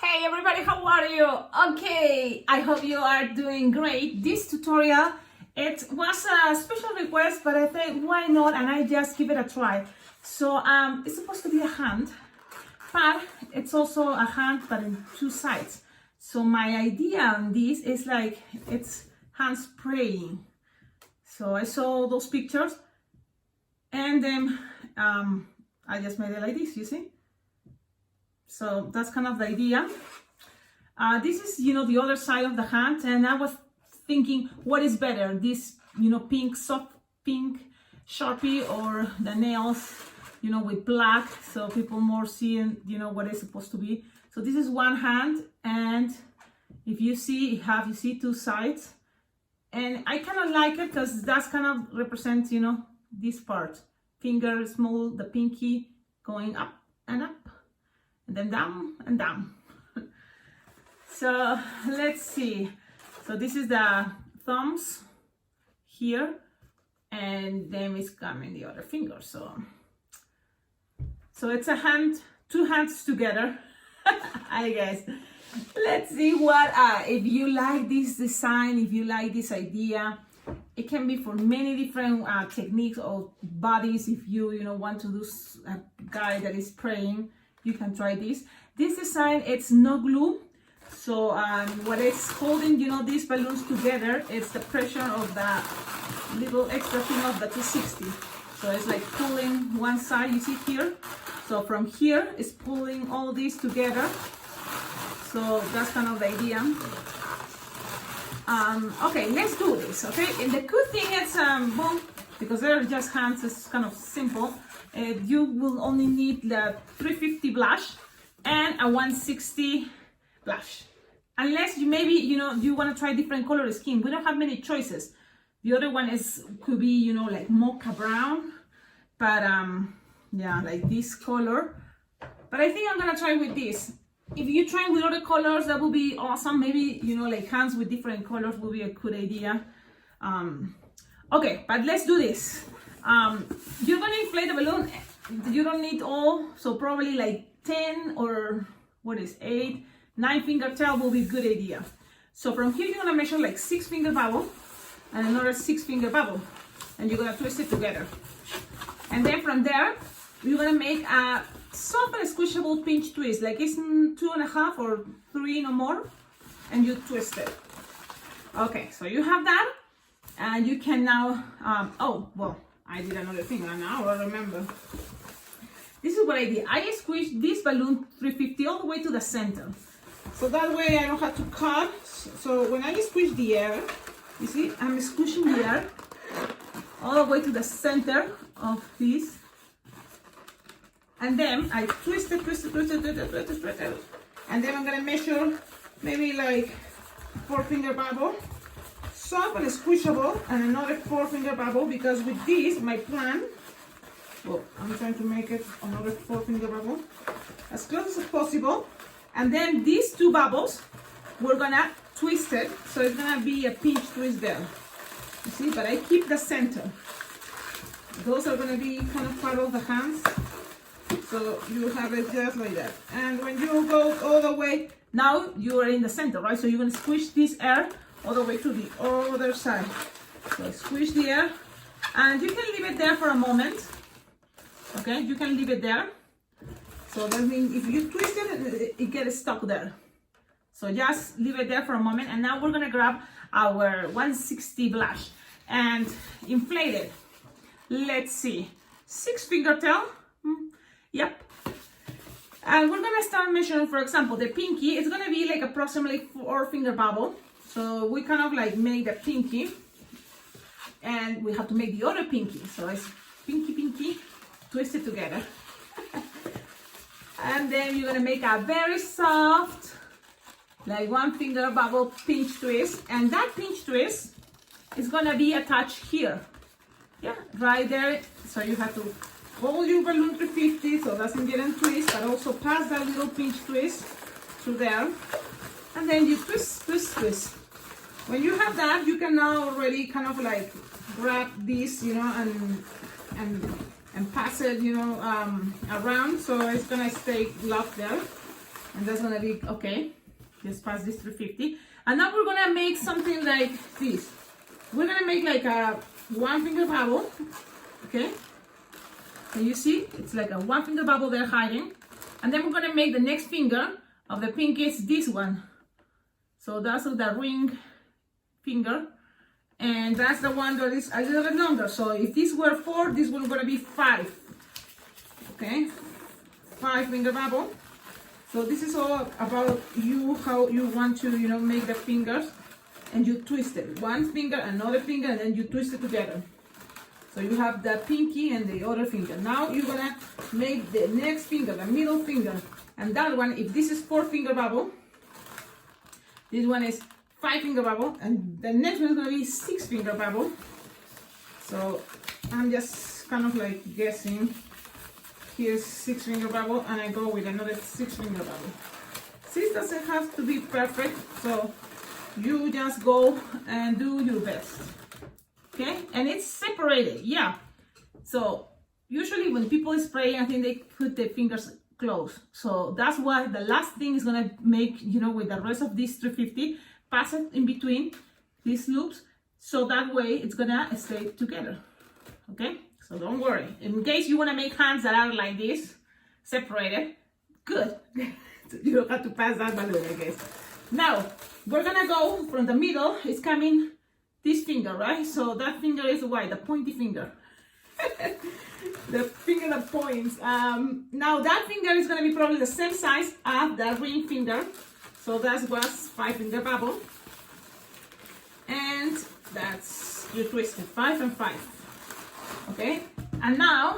Hey everybody, how are you? Okay, I hope you are doing great. This tutorial, it was a special request, but I think why not, and I just give it a try. So it's supposed to be a hand, but it's also a hand but in two sides. So my idea on this is like it's hand spraying. So I saw those pictures and then I just made it like this, you see? So that's kind of the idea. This is, the other side of the hand, and I was thinking, what is better, this, pink, soft pink Sharpie, or the nails, with black, so people more seeing, what it's supposed to be. So this is one hand, and if you see, you see two sides, and I kind of like it because that's kind of represents, this part, finger small, the pinky going up and up, and then down and down. So let's see. So this is the thumbs here, and then it's coming the other finger. So it's a hand, two hands together. I guess. Let's see what if you like this design, if you like this idea. It can be for many different techniques or bodies. If you want to do a guy that is praying, you can try this. This design, it's no glue. So what it's holding, these balloons together, it's the pressure of the little extra thing of the 260. So it's like pulling one side, you see here. So from here, it's pulling all these together. So that's kind of the idea. Okay, let's do this, okay? And the good thing is, because they're just hands, it's kind of simple. You will only need the 350 blush and a 160 blush. Unless you want to try different color scheme. We don't have many choices. The other one could be, like mocha brown, but yeah, like this color. But I think I'm gonna try with this. If you try with other colors, that would be awesome. Maybe, like hands with different colors would be a good idea. Okay, but let's do this. You're gonna inflate the balloon. You don't need all, so probably like 10 or 8, 9 finger tail will be a good idea. So from here, you're gonna measure like 6 finger bubble and another 6 finger bubble, and you're gonna twist it together. And then from there, you're gonna make a soft and squishable pinch twist, like it's 2.5 or 3, no more, and you twist it. Okay, so you have that, and you can now, oh, well, I did another thing, and now I remember. This is what I did. I squished this balloon 350 all the way to the center. So that way I don't have to cut. So when I squish the air, you see, I'm squishing the air all the way to the center of this. And then I twist it. And then I'm gonna measure maybe like 4 finger bubble, soft and squishable, and another 4 finger bubble, because with this, my plan, well, I'm trying to make it another 4 finger bubble, as close as possible. And then these 2 bubbles, we're gonna twist it, so it's gonna be a pinch twist there. You see, but I keep the center. Those are gonna be kind of part of the hands. So you have it just like that. And when you go all the way, now you are in the center, right? So you're gonna squish this air all the way to the other side. So squish the air, and you can leave it there for a moment. Okay, you can leave it there. So that means if you twist it, it gets stuck there. So just leave it there for a moment, and now we're gonna grab our 160 blush and inflate it. Let's see, 6 finger tail. Yep. And we're gonna start measuring. For example, the pinky is gonna be like approximately 4 finger bubble. So we kind of like make the pinky, and we have to make the other pinky. So it's pinky, twist it together. And then you're gonna make a very soft, like 1 finger bubble pinch twist, and that pinch twist is gonna be attached here. Yeah, right there. So you have to hold your balloon 350 so it doesn't get in twist, but also pass that little pinch twist through there, and then you twist. When you have that, you can now already kind of like grab this, and pass it, around, so it's gonna stay locked there. And that's gonna be okay. Just pass this 350. And now we're gonna make something like this. We're gonna make like a 1 finger bubble, okay? And you see, it's like a 1 finger bubble there hiding. And then we're gonna make the next finger of the pinky is this one. So that's the ring finger. And that's the one that is a little bit longer. So if this were 4, this one gonna be 5. Okay, 5 finger bubble. So this is all about you, how you want to, you know, make the fingers, and you twist it. One finger, another finger, and then you twist it together. So you have the pinky and the other finger. Now you're gonna make the next finger, the middle finger. And that one, if this is 4 finger bubble, this one is 5 finger bubble, and the next one is gonna be 6 finger bubble. So I'm just kind of like guessing. Here's 6 finger bubble, and I go with another 6 finger bubble. This doesn't have to be perfect, so you just go and do your best. Okay, and it's separated, yeah. So usually when people spray, I think they put their fingers close. So that's why the last thing is gonna make, you know, with the rest of this 350, pass it in between these loops, so that way it's gonna stay together. Okay. So don't worry. In case you want to make hands that are like this, separated, good. You don't have to pass that balloon, I guess. Now, we're going to go from the middle. It's coming this finger, right? So that finger is what? The pointy finger. The finger that points. Now, that finger is going to be probably the same size as the ring finger. So that was 5 finger bubble. And that's, you twist it, 5 and 5. Okay, and now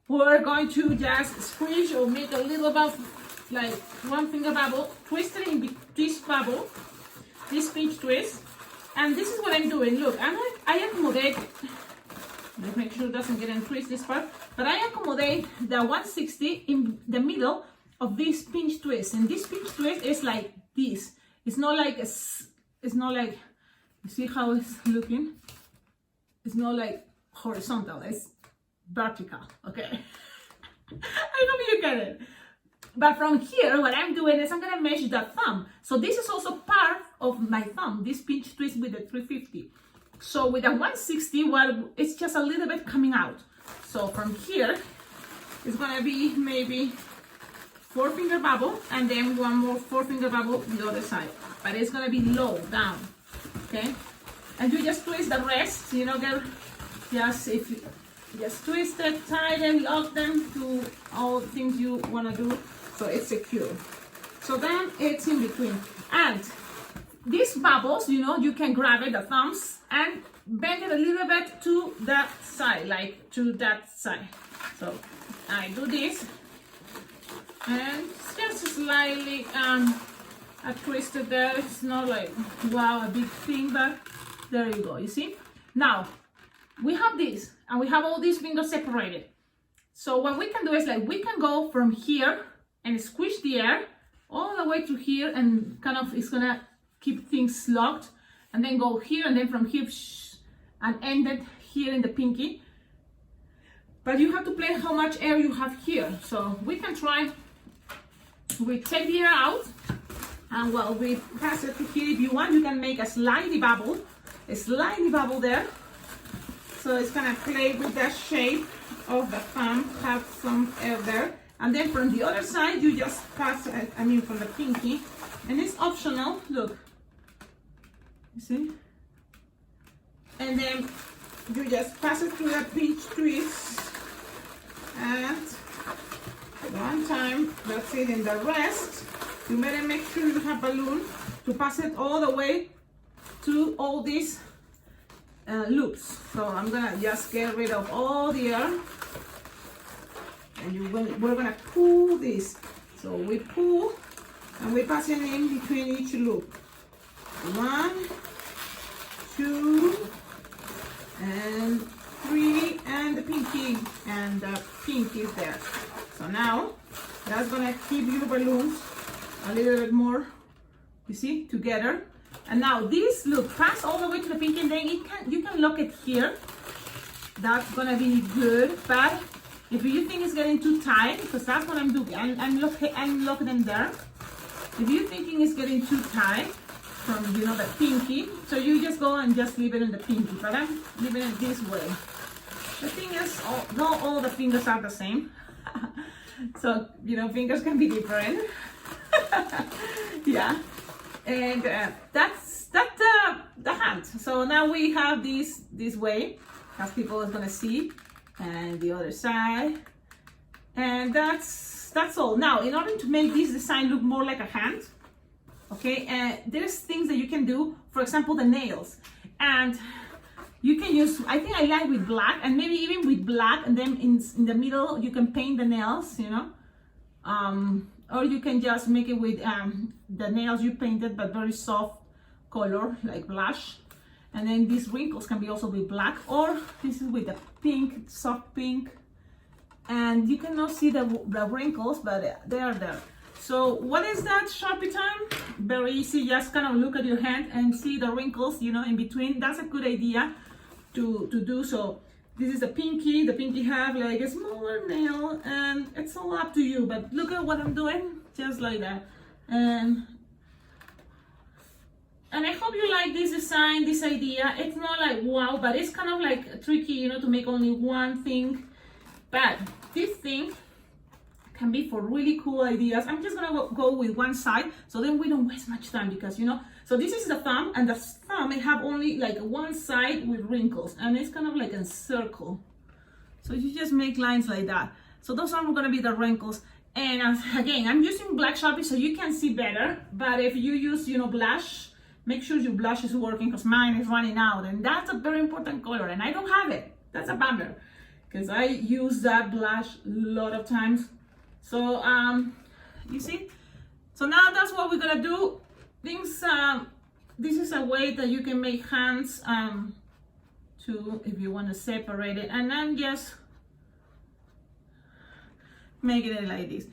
we're going to just squish or make a little bubble, like 1 finger bubble, twist it in this bubble, this pinch twist, and this is what I'm doing. Look, I accommodate, let's make sure it doesn't get and twist this part, but I accommodate the 160 in the middle of this pinch twist, and this pinch twist is like this. It's not like you see how it's looking? It's not like horizontal, it's vertical, okay? I hope you get it. But from here, what I'm doing is I'm gonna measure the thumb. So this is also part of my thumb, this pinch twist with the 350. So with the 160, well, it's just a little bit coming out. So from here, it's gonna be maybe 4 finger bubble, and then 1 more 4 finger bubble the other side. But it's gonna be low, down, okay? And you just twist the rest, you know, girl. If you just twist it, tighten, lock them to all things you want to do, so it's secure. So then it's in between. And these bubbles, you know, you can grab it, the thumbs, and bend it a little bit to that side, like to that side. So I do this, and just slightly I twist it there. It's not like, wow, a big thing, but there you go, you see? Now, we have this, and we have all these fingers separated. So what we can do is like, we can go from here and squish the air all the way to here, and kind of, it's gonna keep things locked, and then go here, and then from here, and end it here in the pinky. But you have to play how much air you have here. So we can try, we take the air out, and well, we pass it to here. If you want, you can make a slidey bubble there. So it's gonna play with the shape of the thumb, have some air there. And then from the other side, you just pass it, from the pinky. And it's optional, look. You see? And then you just pass it through the pinch twist. And 1 time, that's it. And the rest, you better make sure you have balloon to pass it all the way to all these loops. So I'm gonna just get rid of all the air, and we're gonna pull this. So we pull, and we pass it in between each loop. 1, 2, and 3, and the pinky, and the pinky is there. So now that's gonna keep your balloons a little bit more, you see, together. And now this, look, pass all the way to the pinky, and then you can lock it here. That's gonna be good. But if you think it's getting too tight, because that's what I'm doing, I'm lock them there. If you're thinking it's getting too tight from, you know, the pinky, so you just go and just leave it in the pinky, but I'm leaving it this way. The thing is, not all the fingers are the same. So, you know, fingers can be different. Yeah. And that's the hand. So now we have this way, as people are gonna see, and the other side. And that's all. Now, in order to make this design look more like a hand, okay, there's things that you can do. For example, the nails. And you can use, I think I like with black, and maybe even with black, and then in the middle you can paint the nails, you know, or you can just make it with the nails you painted but very soft color like blush, and then these wrinkles can be also with black, or this is with the pink, soft pink, and you cannot see the wrinkles, but they are there. So what is that Sharpie time? Very easy, just kind of look at your hand and see the wrinkles, you know, in between. That's a good idea to do. So this is the pinky have like a smaller nail, and it's all up to you, but look at what I'm doing, just like that. And I hope you like this design, this idea. It's not like wow, but it's kind of like tricky, you know, to make only one thing, but this thing can be for really cool ideas. I'm just gonna go with one side, so then we don't waste much time, because, you know, so this is the thumb, and the thumb, it have only like one side with wrinkles, and it's kind of like a circle. So you just make lines like that. So those are gonna be the wrinkles. And again, I'm using black Sharpie so you can see better, but if you use, you know, blush, make sure your blush is working, because mine is running out, and that's a very important color, and I don't have it. That's a bummer, because I use that blush a lot of times. So you see, so now that's what we're gonna do. Things this is a way that you can make hands to, if you want to separate it, and then just make it like this.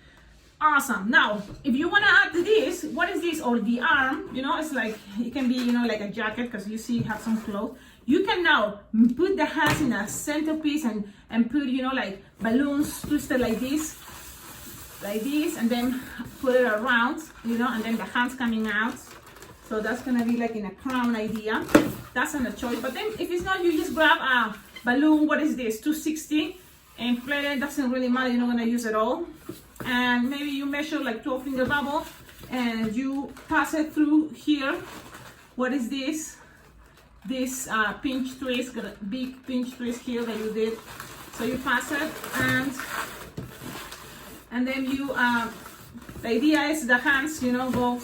Awesome. Now if you want to add this, what is this, or the arm, you know, it's like, it can be, you know, like a jacket, because you see you have some clothes. You can now put the hands in a centerpiece and put, you know, like balloons twisted like this, and then put it around, you know, and then the hands coming out. So that's gonna be like in a crown idea. That's a choice. But then if it's not, you just grab a balloon. What is this, 260, inflate it. Doesn't really matter, you're not gonna use it all. And maybe you measure like 12-finger bubble, and you pass it through here. What is this? This pinch twist, big pinch twist here that you did. So you pass it, and then you, the idea is the hands, you know, go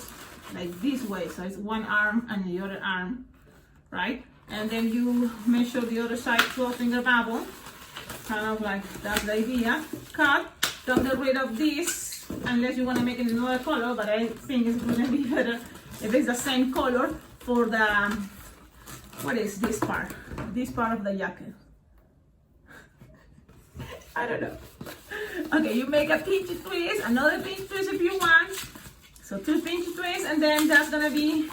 like this way. So it's one arm and the other arm, right? And then you measure the other side, 12-finger bubble, kind of like that's the idea. Cut, don't get rid of this, unless you want to make it another color, but I think it's going to be better if it's the same color for the, what is this part? This part of the jacket. I don't know. Okay, you make a pinch twist, another pinch twist if you want. So 2 pinch twists, and then that's gonna be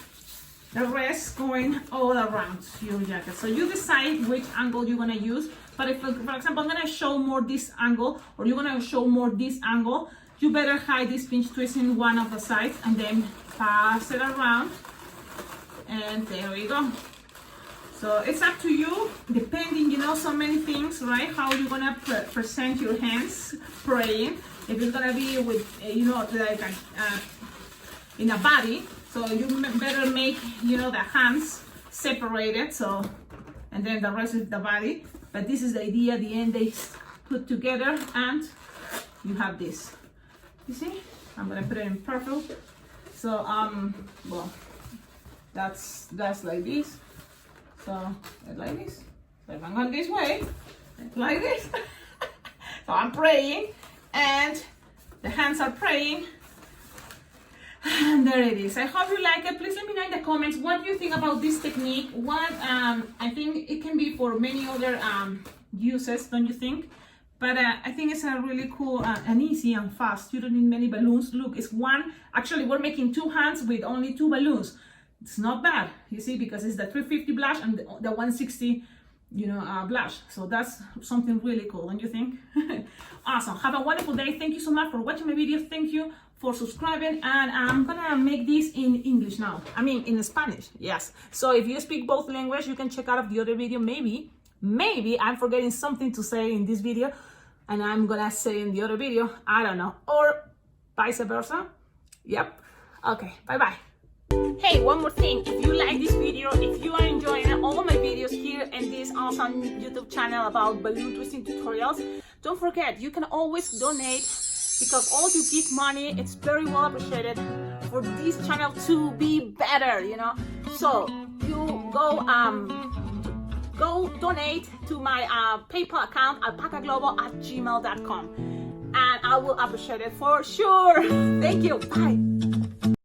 the rest going all around your jacket. So you decide which angle you're gonna use. But if, for example, I'm gonna show more this angle, or you're gonna show more this angle, you better hide this pinch twist in one of the sides, and then pass it around, and there we go. So it's up to you, depending, you know, so many things, right? How you're gonna present your hands praying. If it's gonna be with, you know, like in a body, so you better make, you know, the hands separated. So, and then the rest is the body. But this is the idea. The end they put together, and you have this. You see? I'm gonna put it in purple. So well, that's like this. So it's like this. So if I'm going this way, it's like this. So I'm praying, and the hands are praying, and there it is. I hope you like it. Please let me know in the comments what you think about this technique. What I think it can be for many other uses, don't you think? But I think it's a really cool and easy and fast. You don't need many balloons. Look, it's one. Actually, we're making 2 hands with only 2 balloons. It's not bad, you see, because it's the 350 blush and the 160, you know, blush. So that's something really cool, don't you think? Awesome. Have a wonderful day. Thank you so much for watching my video. Thank you for subscribing, and I'm gonna make this in English now. I mean in Spanish, yes. So if you speak both language, you can check out the other video. Maybe I'm forgetting something to say in this video and I'm gonna say in the other video, I don't know, or vice versa. Yep. Okay, bye. Hey, one more thing, if you like this video, if you are enjoying all my videos here in this awesome YouTube channel about balloon twisting tutorials, don't forget, you can always donate, because all you give money, it's very well appreciated for this channel to be better, you know. So you go donate to my PayPal account, alpacaglobo@gmail.com, and I will appreciate it for sure. Thank you. Bye.